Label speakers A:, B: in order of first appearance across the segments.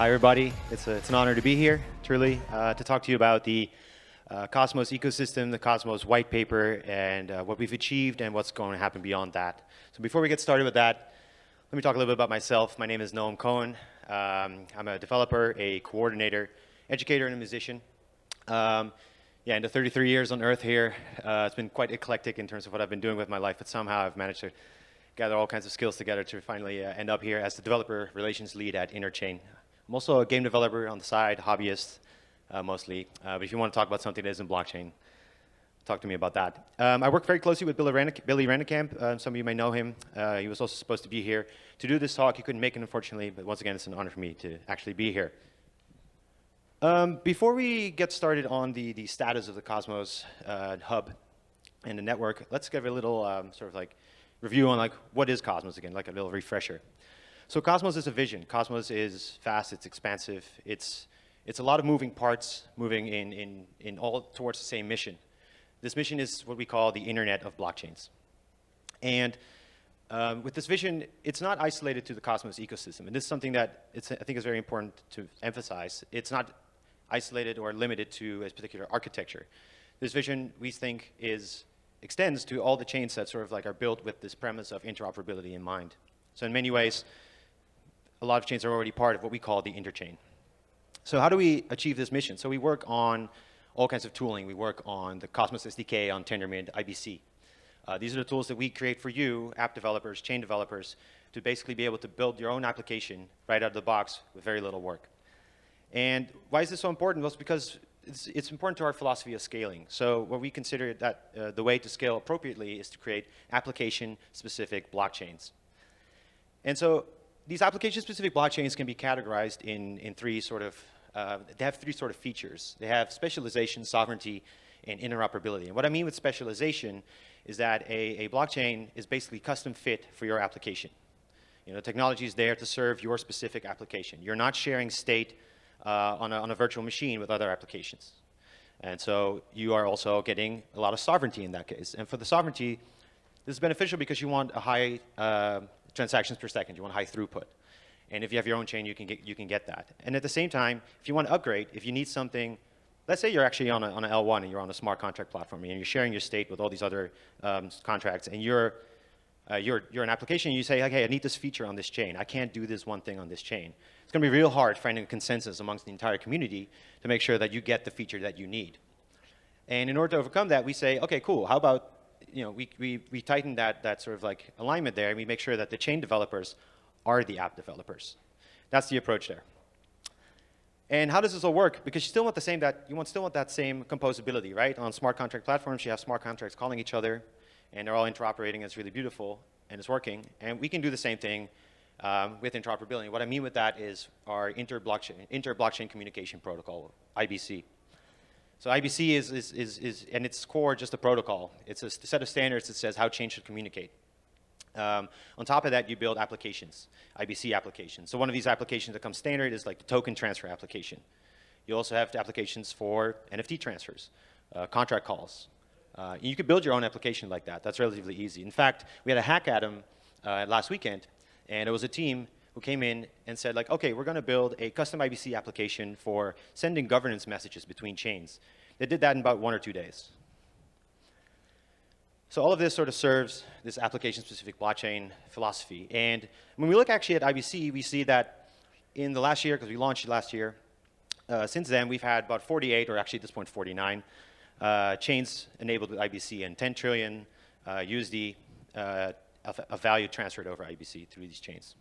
A: Hi, everybody. It's an honor to be here, truly, to talk to you about the Cosmos ecosystem, the Cosmos white paper, and what we've achieved and what's going to happen beyond that. So before we get started with that, let me talk a little bit about myself. My name is Noam Cohen. I'm a developer, a coordinator, educator, and a musician. Yeah, in the 33 years on Earth here, it's been quite eclectic in terms of what I've been doing with my life, but somehow I've managed to gather all kinds of skills together to finally end up here as the developer relations lead at Interchain. I'm also a game developer on the side, hobbyist mostly. But if you want to talk about something that isn't blockchain, talk to me about that. I work very closely with Billy Rennekamp. Some of you may know him. He was also supposed to be here to do this talk. He couldn't make it, unfortunately, but once again, it's an honor for me to actually be here. Before we get started on the status of the Cosmos hub and the network, let's give a little sort of like review on like what is Cosmos again, like a little refresher. So Cosmos is a vision. Cosmos is fast, it's expansive, it's a lot of moving parts moving in all towards the same mission. This mission is what we call the Internet of Blockchains. And with this vision, it's not isolated to the Cosmos ecosystem. And this is something that I think is very important to emphasize. It's not isolated or limited to a particular architecture. This vision, we think, extends to all the chains that sort of like are built with this premise of interoperability in mind. So in many ways, a lot of chains are already part of what we call the Interchain. So how do we achieve this mission? So we work on all kinds of tooling. We work on the Cosmos SDK, on Tendermint, IBC. These are the tools that we create for you, app developers, chain developers, to basically be able to build your own application right out of the box with very little work. And why is this so important? Well, it's because it's important to our philosophy of scaling. So what we consider that the way to scale appropriately is to create application-specific blockchains. And so these application-specific blockchains can be categorized in three sort of, they have three sort of features. They have specialization, sovereignty, and interoperability. And what I mean with specialization is that a blockchain is basically custom fit for your application. You know, technology is there to serve your specific application. You're not sharing state on a virtual machine with other applications. And so you are also getting a lot of sovereignty in that case. And for the sovereignty, this is beneficial because you want a high transactions per second. You want high throughput. And if you have your own chain, you can get that. And at the same time, if you want to upgrade, if you need something, let's say you're actually on a L1 and you're on a smart contract platform and you're sharing your state with all these other contracts, and you're an application and you say, okay, I need this feature on this chain. I can't do this one thing on this chain. It's going to be real hard finding a consensus amongst the entire community to make sure that you get the feature that you need. And in order to overcome that, we say, okay, cool, how about, you know, we tighten that sort of like alignment there, and we make sure that the chain developers are the app developers. That's the approach there. And how does this all work? Because you still want that same composability, right? On smart contract platforms, you have smart contracts calling each other, and they're all interoperating, and it's really beautiful, and it's working. And we can do the same thing with interoperability. What I mean with that is our inter-blockchain communication protocol, IBC. So IBC is in its core just a protocol. It's a set of standards that says how chains should communicate. On top of that, you build applications, IBC applications. So one of these applications that comes standard is like the token transfer application. You also have applications for NFT transfers, contract calls. You could build your own application like that. That's relatively easy. In fact, we had a hackathon last weekend, and it was a team who came in and said, like, okay, we're going to build a custom IBC application for sending governance messages between chains. They did that in about 1 or 2 days. So all of this sort of serves this application-specific blockchain philosophy. And when we look actually at IBC, we see that in the last year, because we launched it last year, since then we've had about 48, or actually at this point 49, chains enabled with IBC, and 10 trillion USD of value transferred over IBC through these chains.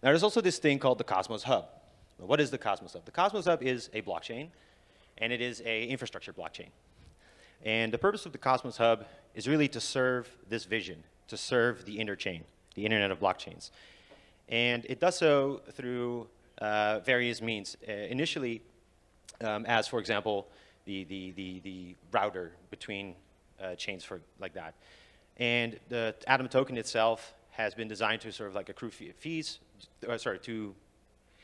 A: Now, there's also this thing called the Cosmos Hub. Well, what is the Cosmos Hub? The Cosmos Hub is a blockchain, and it is an infrastructure blockchain. And the purpose of the Cosmos Hub is really to serve this vision, to serve the Interchain, the Internet of Blockchains. And it does so through various means. Initially, as, for example, the router between chains like that. And the Atom token itself has been designed to sort of like accrue fees, to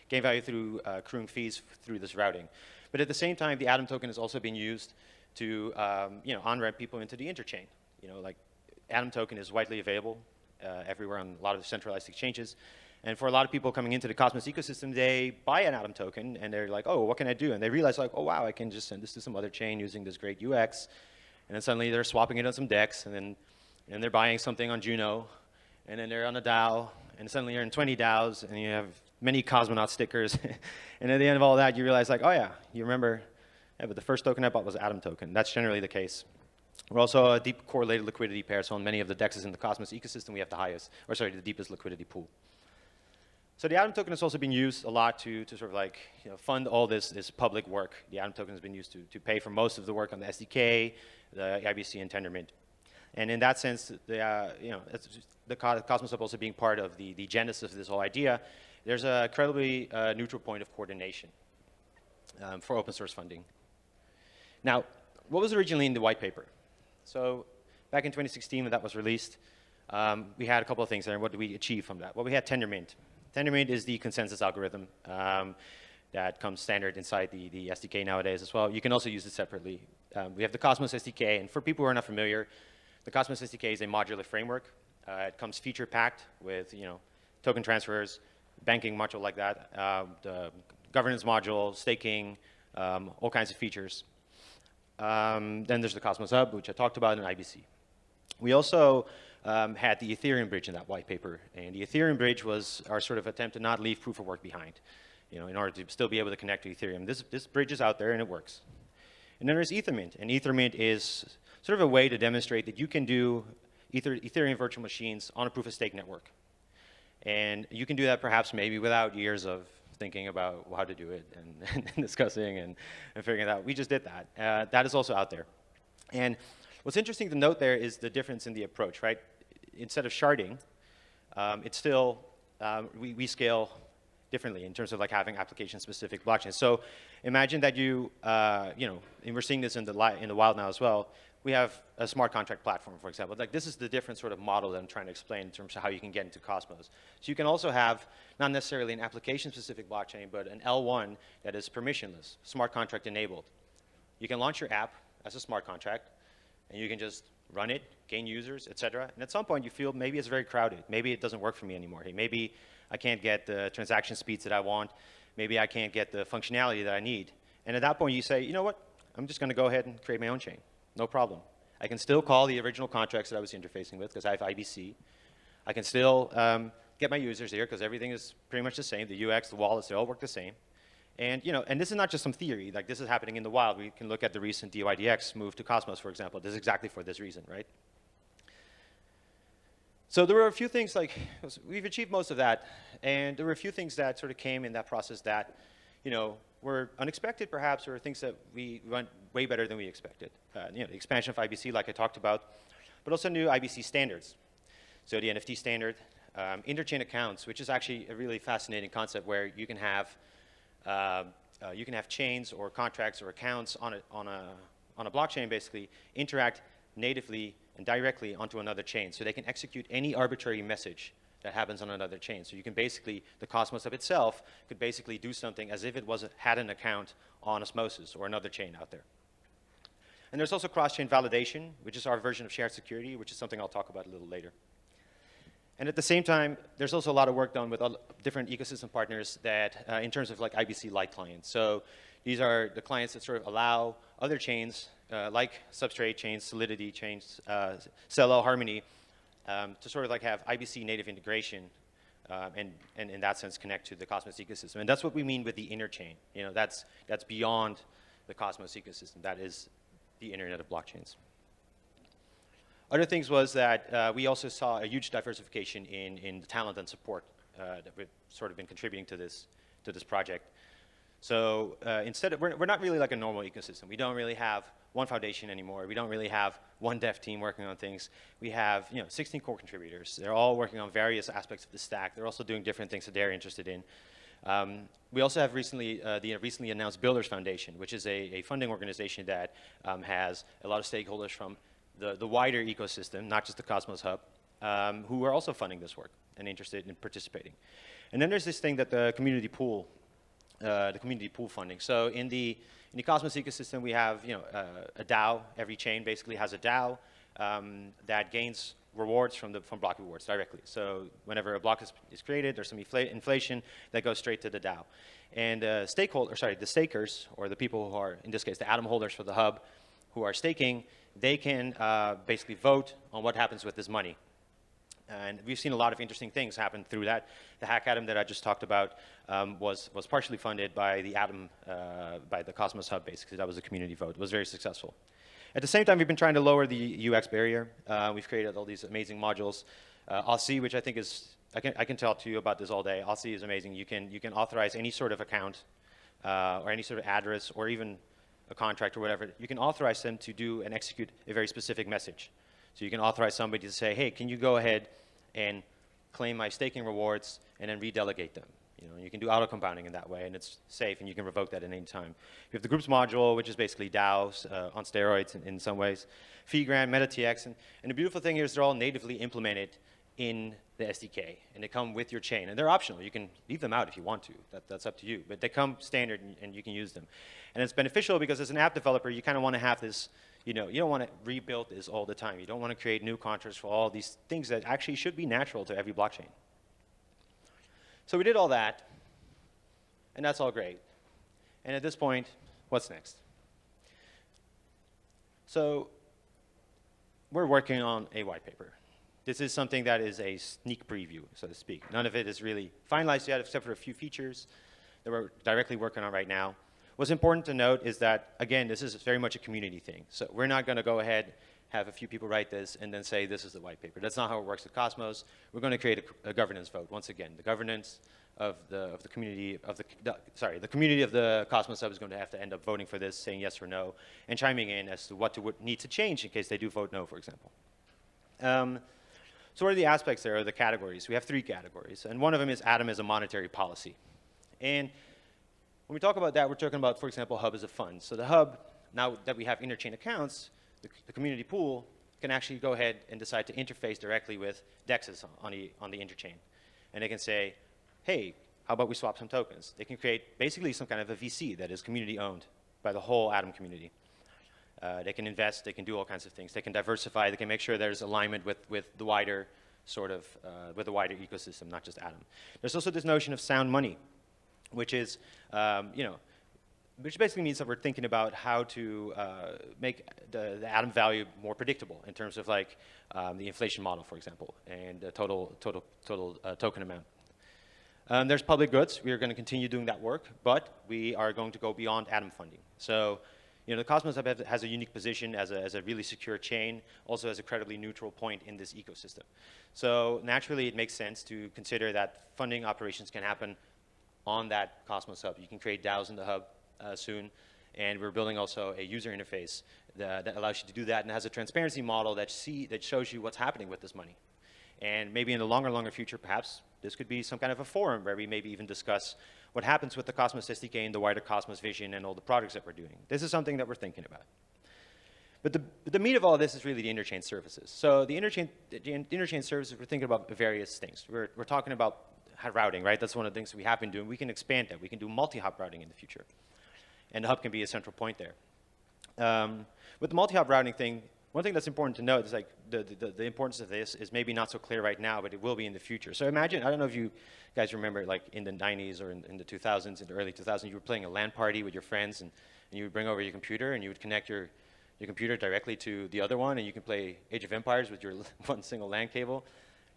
A: gain value through accruing fees through this routing. But at the same time, the Atom token is also being used to on-ramp people into the Interchain. You know, like Atom token is widely available everywhere on a lot of centralized exchanges. And for a lot of people coming into the Cosmos ecosystem, they buy an Atom token, and they're like, oh, what can I do? And they realize, like, oh, wow, I can just send this to some other chain using this great UX. And then suddenly they're swapping it on some DEX, and they're buying something on Juno, and then they're on a DAO, and suddenly you're in 20 DAOs, and you have many cosmonaut stickers. And at the end of all that, you realize, like, oh, yeah, you remember, yeah, but the first token I bought was Atom token. That's generally the case. We're also a deep correlated liquidity pair, so on many of the DEXs in the Cosmos ecosystem, we have the deepest liquidity pool. So the Atom token has also been used a lot to sort of like fund all this public work. The Atom token has been used to pay for most of the work on the SDK, the IBC, and Tendermint. And in that sense, the Cosmos Hub also being part of the genesis of this whole idea, there's a incredibly neutral point of coordination for open source funding. Now, what was originally in the white paper? So back in 2016 when that was released, we had a couple of things there. And what did we achieve from that? Well, we had Tendermint. Tendermint is the consensus algorithm that comes standard inside the SDK nowadays as well. You can also use it separately. We have the Cosmos SDK, and for people who are not familiar, the Cosmos SDK is a modular framework. It comes feature-packed with token transfers, banking module like that, the governance module, staking, all kinds of features. Then there's the Cosmos Hub, which I talked about, in IBC. We also had the Ethereum bridge in that white paper. And the Ethereum bridge was our sort of attempt to not leave proof of work behind, in order to still be able to connect to Ethereum. This bridge is out there, and it works. And then there's Ethermint. And Ethermint is sort of a way to demonstrate that you can do Ethereum virtual machines on a proof-of-stake network. And you can do that perhaps maybe without years of thinking about how to do it and discussing and figuring it out. We just did that. That is also out there. And what's interesting to note there is the difference in the approach, right? Instead of sharding, it's still, we scale differently in terms of like having application-specific blockchains. So imagine that and we're seeing this in the wild now as well, we have a smart contract platform, for example. Like this is the different sort of model that I'm trying to explain in terms of how you can get into Cosmos. So you can also have not necessarily an application-specific blockchain, but an L1 that is permissionless, smart contract enabled. You can launch your app as a smart contract, and you can just run it, gain users, et cetera. And at some point, you feel maybe it's very crowded. Maybe it doesn't work for me anymore. Hey, maybe I can't get the transaction speeds that I want. Maybe I can't get the functionality that I need. And at that point, you say, you know what? I'm just going to go ahead and create my own chain. No problem. I can still call the original contracts that I was interfacing with because I have IBC. I can still get my users here because everything is pretty much the same. The UX, the wallets, they all work the same. And and this is not just some theory. Like this is happening in the wild. We can look at the recent DYDX move to Cosmos, for example. This is exactly for this reason, right? So there were a few things like we've achieved most of that, and there were a few things that sort of came in that process that were unexpected, perhaps, or things that we went way better than we expected. The expansion of IBC, like I talked about, but also new IBC standards. So the NFT standard, interchain accounts, which is actually a really fascinating concept where you can have chains or contracts or accounts on a blockchain, basically interact natively and directly onto another chain, so they can execute any arbitrary message that happens on another chain. So you can basically, the Cosmos Hub itself could basically do something as if it had an account on Osmosis or another chain out there. And there's also cross-chain validation, which is our version of shared security, which is something I'll talk about a little later. And at the same time, there's also a lot of work done with different ecosystem partners that, in terms of like IBC-like clients. So these are the clients that sort of allow other chains, like Substrate chains, Solidity chains, Celo, Harmony, to sort of like have IBC native integration and in that sense connect to the Cosmos ecosystem. And that's what we mean with the interchain. That's beyond the Cosmos ecosystem. That is the Internet of Blockchains. Other things was that we also saw a huge diversification in the talent and support that we've sort of been contributing to this project. So instead of, we're not really like a normal ecosystem. We don't really have one foundation anymore. We don't really have one dev team working on things. We have 16 core contributors. They're all working on various aspects of the stack. They're also doing different things that they're interested in. We also have the recently announced Builders Foundation, which is a funding organization that has a lot of stakeholders from the wider ecosystem, not just the Cosmos Hub, who are also funding this work and interested in participating. And then there's this thing that the community pool funding. So in the Cosmos ecosystem, we have a DAO. Every chain basically has a DAO that gains rewards from block rewards directly. So whenever a block is created, there's some inflation that goes straight to the DAO. And the stakers, or the people who are, in this case, the atom holders for the hub, who are staking, they can basically vote on what happens with this money. And we've seen a lot of interesting things happen through that. The hack atom that I just talked about was partially funded by the atom, by the Cosmos Hub, basically. That was a community vote. It was very successful. At the same time, we've been trying to lower the UX barrier. We've created all these amazing modules. Aussie, which I think is, I can talk to you about this all day. Aussie is amazing. You can authorize any sort of account or any sort of address or even a contract or whatever. You can authorize them to do and execute a very specific message. So you can authorize somebody to say, hey, can you go ahead and claim my staking rewards and then redelegate them? You can do auto-compounding in that way, and it's safe, and you can revoke that at any time. We have the groups module, which is basically DAOs on steroids in some ways. Figran, MetaTX, and the beautiful thing here is they're all natively implemented in the SDK, and they come with your chain. And they're optional. You can leave them out if you want to. That's up to you. But they come standard, and you can use them. And it's beneficial because as an app developer, you kind of want to have this, you don't want to rebuild this all the time. You don't want to create new contracts for all these things that actually should be natural to every blockchain. So we did all that, and that's all great. And at this point, what's next? So we're working on a white paper. This is something that is a sneak preview, so to speak. None of it is really finalized yet, except for a few features that we're directly working on right now. What's important to note is that, again, this is very much a community thing. So we're not going to go ahead, have a few people write this, and then say this is the white paper. That's not how it works at Cosmos. We're going to create a governance vote. Once again, the governance of the community of the community of the Cosmos Hub is going to have to end up voting for this, saying yes or no, and chiming in as to what need to change in case they do vote no, for example. So what are the aspects there, or the categories? We have 3 categories, and one of them is Atom as a monetary policy. And when we talk about that, we're talking about, for example, Hub as a fund. So the Hub, now that we have Interchain accounts, the community pool can actually go ahead and decide to interface directly with DEXs on the Interchain. And they can say, hey, how about we swap some tokens? They can create basically some kind of a VC that is community owned by the whole Atom community. They can invest, they can do all kinds of things. They can diversify, they can make sure there's alignment with the wider sort of, with the wider ecosystem, not just Atom. There's also this notion of sound money, which is, which basically means that we're thinking about how to make the Atom value more predictable in terms of like the inflation model, for example, and the total token amount. There's public goods. We are going to continue doing that work, but we are going to go beyond Atom funding. So, the Cosmos Hub has a unique position as a really secure chain, also as a credibly neutral point in this ecosystem. So naturally, it makes sense to consider that funding operations can happen on that Cosmos Hub. You can create DAOs in the Hub soon, and we're building also a user interface that allows you to do that and has a transparency model that shows you what's happening with this money. And maybe in the longer future, perhaps, this could be some kind of a forum where we maybe even discuss what happens with the Cosmos SDK and the wider Cosmos vision and all the products that we're doing. This is something that we're thinking about. But the meat of all this is really the interchain services. So the interchain services, we're thinking about various things. We're talking about routing, right? That's one of the things we have been doing. We can expand that. We can do multi-hop routing in the future. And the hub can be a central point there. With the multi-hop routing thing, one thing that's important to note is like the importance of this is maybe not so clear right now, but it will be in the future. So imagine, I don't know if you guys remember like in the 90s or in the 2000s, in the early 2000s, you were playing a LAN party with your friends and you would bring over your computer and you would connect your computer directly to the other one and you can play Age of Empires with your one single LAN cable.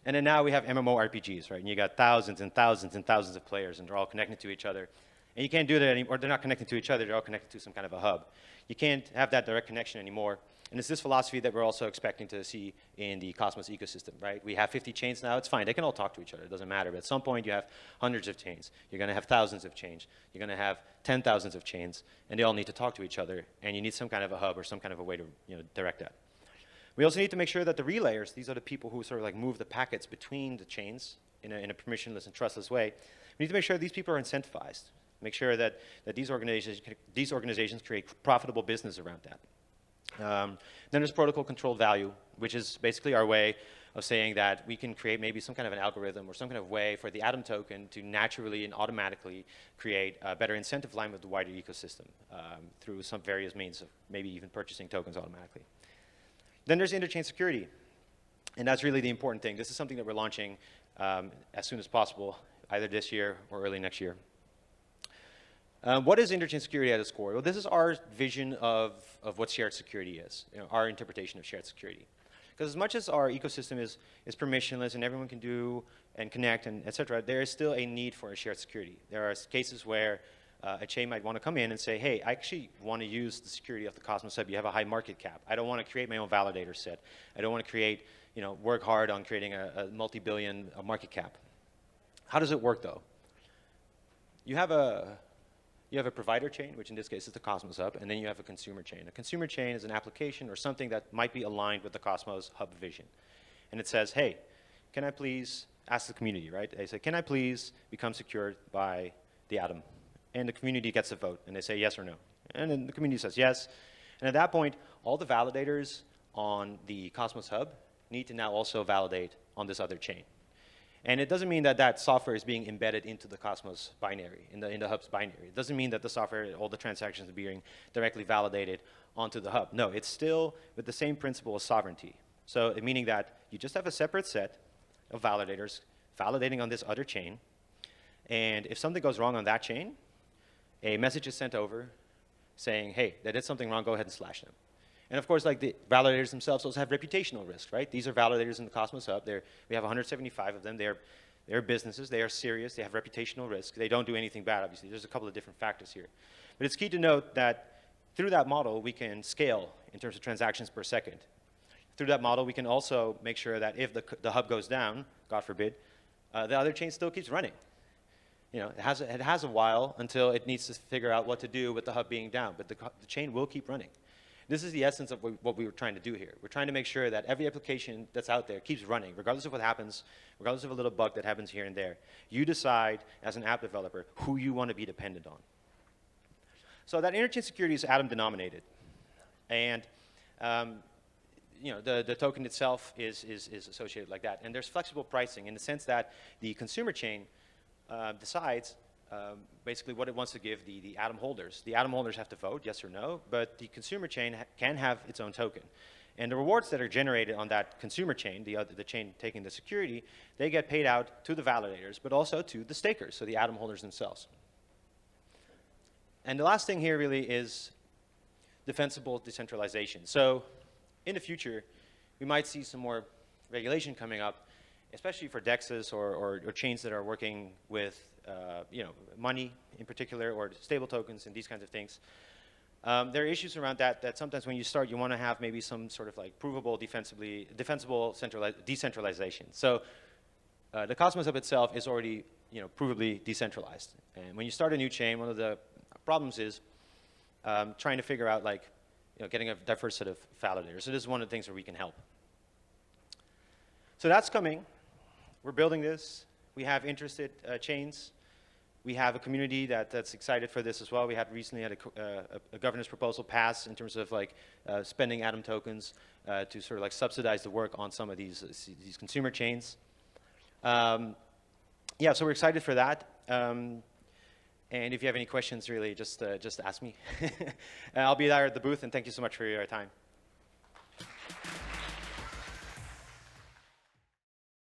A: And then now we have MMORPGs, right? And you got thousands and thousands and thousands of players and they're all connected to each other. And you can't do that anymore, or they're not connected to each other, they're all connected to some kind of a hub. You can't have that direct connection anymore. And it's this philosophy that we're also expecting to see in the Cosmos ecosystem, right? We have 50 chains now, it's fine, they can all talk to each other, it doesn't matter. But at some point you have hundreds of chains, you're gonna have thousands of chains, you're gonna have 10,000s of chains, and they all need to talk to each other, and you need some kind of a hub or some kind of a way to direct that. We also need to make sure that the relayers, these are the people who sort of like move the packets between the chains in a permissionless and trustless way. We need to make sure these people are incentivized. Make sure that these organizations create profitable business around that. Then there's protocol controlled value, which is basically our way of saying that we can create maybe some kind of an algorithm or some kind of way for the Atom token to naturally and automatically create a better incentive line with the wider ecosystem through some various means of maybe even purchasing tokens automatically. Then there's interchain security. And that's really the important thing. This is something that we're launching as soon as possible, either this year or early next year. What is Interchain security at its core? Well, this is our vision of what shared security is, our interpretation of shared security. Because as much as our ecosystem is permissionless and everyone can do and connect and et cetera, there is still a need for a shared security. There are cases where a chain might want to come in and say, hey, I actually want to use the security of the Cosmos Hub. You have a high market cap. I don't want to create my own validator set. I don't want to create, work hard on creating a multi-billion market cap. How does it work, though? You have a provider chain, which in this case is the Cosmos Hub, and then you have a consumer chain. A consumer chain is an application or something that might be aligned with the Cosmos Hub vision. And it says, hey, can I please ask the community, right? They say, can I please become secured by the Atom? And the community gets a vote, and they say yes or no. And then the community says yes. And at that point, all the validators on the Cosmos Hub need to now also validate on this other chain. And it doesn't mean that that software is being embedded into the Cosmos binary, in the Hub's binary. It doesn't mean that the software, all the transactions are being directly validated onto the Hub. No, it's still with the same principle of sovereignty. So meaning that you just have a separate set of validators validating on this other chain. And if something goes wrong on that chain, a message is sent over saying, hey, they did something wrong, go ahead and slash them. And of course, like the validators themselves also have reputational risk, right? These are validators in the Cosmos Hub. We have 175 of them. They're businesses. They are serious. They have reputational risk. They don't do anything bad, obviously. There's a couple of different factors here. But it's key to note that through that model, we can scale in terms of transactions per second. Through that model, we can also make sure that if the Hub goes down, God forbid, the other chain still keeps running. It has a while until it needs to figure out what to do with the Hub being down, but the chain will keep running. This is the essence of what we were trying to do here. We're trying to make sure that every application that's out there keeps running, regardless of what happens, regardless of a little bug that happens here and there. You decide, as an app developer, who you want to be dependent on. So that Interchain security is Atom denominated. And the token itself is associated like that. And there's flexible pricing in the sense that the consumer chain decides basically what it wants to give the Atom holders. The Atom holders have to vote, yes or no, but the consumer chain can have its own token. And the rewards that are generated on that consumer chain, the chain taking the security, they get paid out to the validators, but also to the stakers, so the Atom holders themselves. And the last thing here really is defensible decentralization. So in the future, we might see some more regulation coming up, especially for DEXs or chains that are working with money in particular, or stable tokens and these kinds of things. There are issues around that sometimes when you start, you want to have maybe some sort of like provable, defensible decentralization. So the Cosmos Hub itself is already provably decentralized. And when you start a new chain, one of the problems is trying to figure out getting a diverse set of validators. So this is one of the things where we can help. So that's coming. We're building this. We have interested chains. We have a community that's excited for this as well. We recently had a governance proposal pass in terms of spending Atom tokens to sort of subsidize the work on some of these consumer chains. So we're excited for that. And if you have any questions, really, just ask me. I'll be there at the booth, and thank you so much for your time.